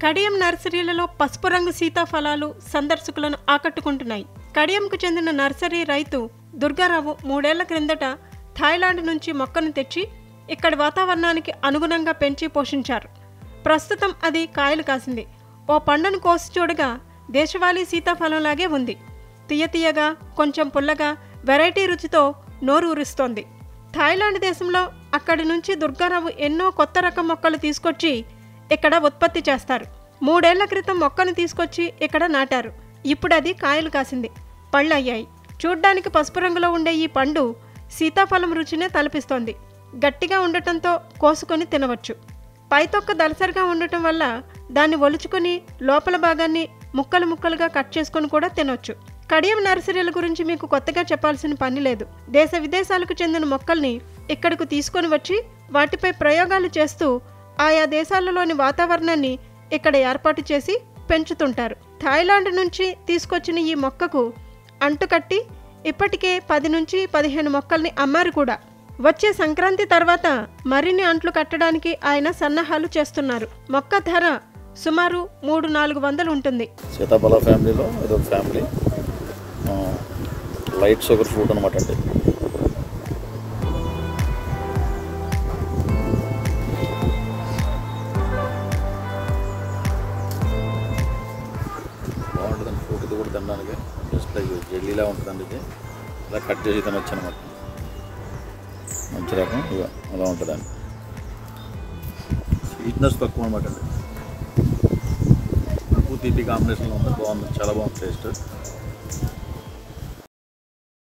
కడియం నర్సరీలలో పసుపు రంగు సీతాఫలాలు సందర్శకులను ఆకట్టుకుంటున్నాయి. కడియంకు చెందిన నర్సరీ రైతు దుర్గారావు 3 ఏళ్ల క్రిందట థాయిలాండ్ నుంచి మొక్కను తెచ్చి ఇక్కడి వాతావరణానికి అనుగుణంగా పెంచి పోషించారు. ప్రస్తుతం అది కాయలు కాసింది. ఓ పండును కోసి చూడగా దేశవాళీ సీతాఫలంలాగే ఉంది. తీయతీయగా, కొంచెం పుల్లగా, వెరైటీ రుచితో నోరు ఊరిస్తోంది. థాయిలాండ్ దేశంలో అక్కడి నుంచి దుర్గారావు ఎన్నో కొత్త రకం మొక్కలు తీసుకొచ్చి ఇక్కడ ఉత్పత్తి చేస్తారు. 3 ఏళ్ల క్రితం మొక్కను తీసుకొచ్చి ఇక్కడ నాటారు. ఇప్పుడు అది కాయలు కాసింది, పళ్ళు అయ్యాయి. చూడ్డానికి పసుపు రంగులో ఉండే ఈ పండు సీతాఫలం రుచినే తలపిస్తోంది. గట్టిగా ఉండటంతో కోసుకొని తినవచ్చు. పైతొక్క దలసరిగా ఉండటం వల్ల దాన్ని ఒలుచుకొని లోపల భాగాన్ని ముక్కలు ముక్కలుగా కట్ చేసుకొని కూడా తినొచ్చు. కడియం నర్సరీల గురించి మీకు కొత్తగా చెప్పాల్సిన పని లేదు. దేశ విదేశాలకు చెందిన మొక్కల్ని ఇక్కడకు తీసుకొని వచ్చి వాటిపై ప్రయోగాలు చేస్తూ ఆయా దేశాలలోని వాతావరణాన్ని ఇక్కడ ఏర్పాటు చేసి పెంచుతుంటారు. థాయిలాండ్ నుంచి తీసుకొచ్చిన ఈ మొక్కకు అంటుకట్టి ఇప్పటికే 10 నుంచి 15 మొక్కల్ని అమ్మారు కూడా. వచ్చే సంక్రాంతి తర్వాత మరిన్ని అంట్లు కట్టడానికి ఆయన సన్నాహాలు చేస్తున్నారు. మొక్క ధర సుమారు 300-400 ఉంటుంది. సీతాఫల ఫ్యామిలీలో ఇదొక ఫ్యామిలీ, లైట్ షుగర్ ఫ్రూట్ అనమాట. అండి బాగుంటుందండి ఫ్రూట్. ఇది కూడా తినడానికి జస్ట్ లైక్ జెల్లీలా ఉంటుందండి. ఇది ఇలా కట్ చేసి తినొచ్చు అనమాట. మంచి రకం ఇక అలా ఉంటుందండి. స్వీట్నెస్ తక్కువ అనమాట అండి. ఉప్పు తీపి కాంబినేషన్లో ఉంది. బాగుంది, చాలా బాగుంది టేస్ట్.